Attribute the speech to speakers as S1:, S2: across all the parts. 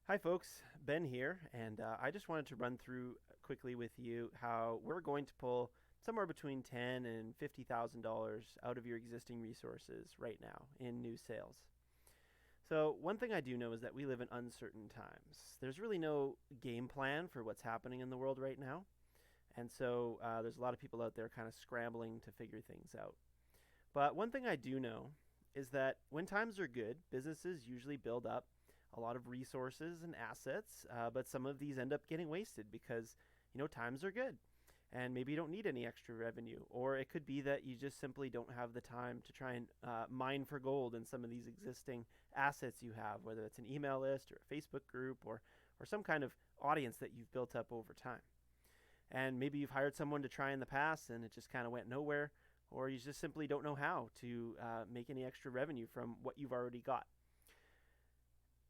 S1: Hi, folks. Ben here, and I just wanted to run through quickly with you how we're going to pull somewhere between $10,000 and $50,000 out of your existing resources right now in new sales. So, one thing I do know is that we live in uncertain times. There's really no game plan for what's happening in the world right now, and so there's a lot of people out there kind of scrambling to figure things out. But one thing I do know is that when times are good, businesses usually build up a lot of resources and assets, but some of these end up getting wasted because times are good, and maybe you don't need any extra revenue, or it could be that you just simply don't have the time to try and mine for gold in some of these existing assets you have, whether it's an email list or a Facebook group or some kind of audience that you've built up over time. And maybe you've hired someone to try in the past and it just kind of went nowhere, or you just simply don't know how to make any extra revenue from what you've already got.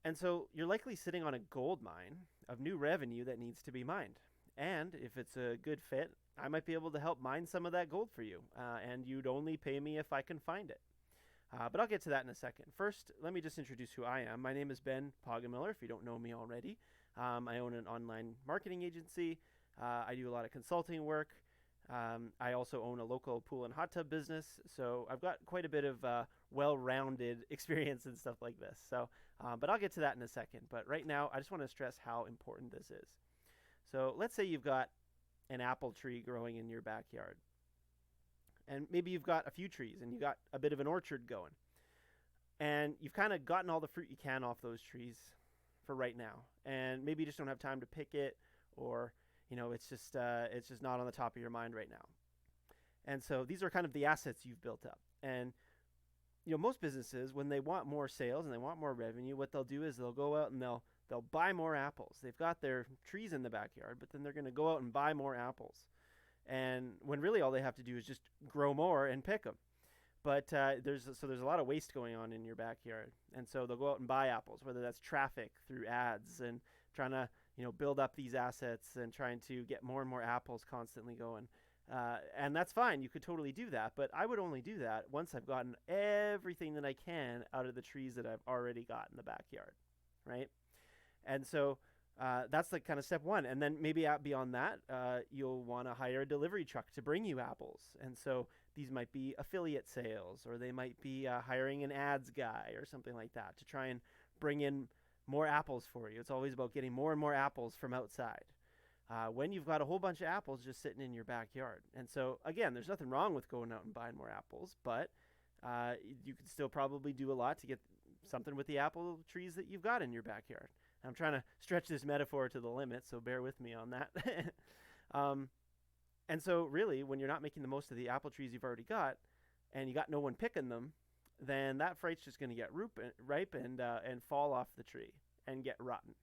S1: And so you're likely sitting on a gold mine of new revenue that needs to be mined. And if it's a good fit, I might be able to help mine some of that gold for you, and you'd only pay me if I can find it. But I'll get to that in a second. First, let me just introduce who I am. My name is Ben Poggemiller, if you don't know me already. I own an online marketing agency. I do a lot of consulting work. I also own a local pool and hot tub business, so I've got quite a bit of well-rounded experience and stuff like this. But I'll get to that in a second. But right now, I just want to stress how important this is. So let's say you've got an apple tree growing in your backyard, and maybe you've got a few trees and you've got a bit of an orchard going, and you've kind of gotten all the fruit you can off those trees for right now, and maybe you just don't have time to pick it, or it's just not on the top of your mind right now. And so these are kind of the assets you've built up. And most businesses, when they want more sales and they want more revenue, what they'll do is they'll go out and they'll buy more apples. They've got their trees in the backyard, but then they're going to go out and buy more apples. And when really all they have to do is just grow more and pick them. But there's a lot of waste going on in your backyard, and so they'll go out and buy apples, whether that's traffic through ads and trying to build up these assets and trying to get more and more apples constantly going. And that's fine. You could totally do that, but I would only do that once I've gotten everything that I can out of the trees that I've already got in the backyard, right? And so that's like kind of step one. And then maybe out beyond that, you'll want to hire a delivery truck to bring you apples. And so these might be affiliate sales, or they might be hiring an ads guy or something like that to try and bring in more apples for you. It's always about getting more and more apples from outside. When you've got a whole bunch of apples just sitting in your backyard. And so, again, there's nothing wrong with going out and buying more apples, but you could still probably do a lot to get something with the apple trees that you've got in your backyard. I'm trying to stretch this metaphor to the limit, so bear with me on that. um, and so, really, when you're not making the most of the apple trees you've already got, and you got no one picking them, then that fright's just going to get ripe and fall off the tree and get rotten,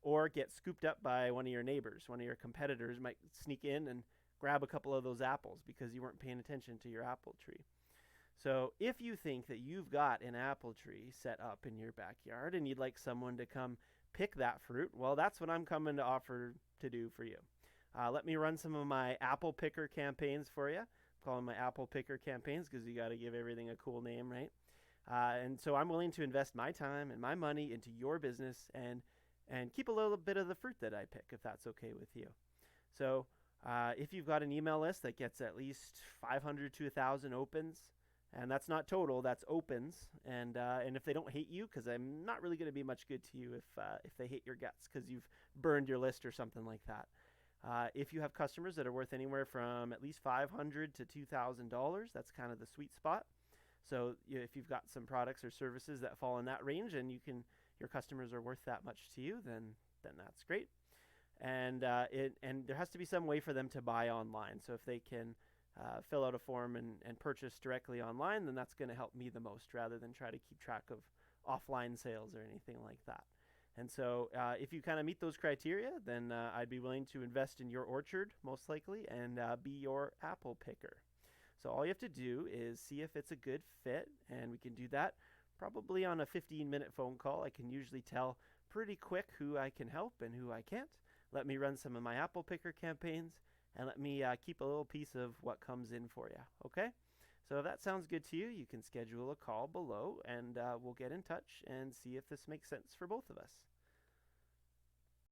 S1: or get scooped up by one of your neighbors. One of your competitors might sneak in and grab a couple of those apples because you weren't paying attention to your apple tree. So if you think that you've got an apple tree set up in your backyard and you'd like someone to come pick that fruit, well, that's what I'm coming to offer to do for you. Let me run some of my apple picker campaigns for you. I'm calling my apple picker campaigns because you got to give everything a cool name, right? And so I'm willing to invest my time and my money into your business and keep a little bit of the fruit that I pick, if that's okay with you. So if you've got an email list that gets at least 500 to 1,000 opens, and that's not total, that's opens. And if they don't hate you, because I'm not really going to be much good to you if they hate your guts because you've burned your list or something like that. If you have customers that are worth anywhere from at least $500 to $2,000, that's kind of the sweet spot. So if you've got some products or services that fall in that range, and your customers are worth that much to you, then that's great. And there has to be some way for them to buy online. So if they can fill out a form and purchase directly online, then that's going to help me the most rather than try to keep track of offline sales or anything like that. And so if you kind of meet those criteria, then I'd be willing to invest in your orchard, most likely, and be your apple picker. So all you have to do is see if it's a good fit, and we can do that probably on a 15-minute phone call. I can usually tell pretty quick who I can help and who I can't. Let me run some of my apple picker campaigns, and let me keep a little piece of what comes in for you, okay? So if that sounds good to you, you can schedule a call below, and we'll get in touch and see if this makes sense for both of us.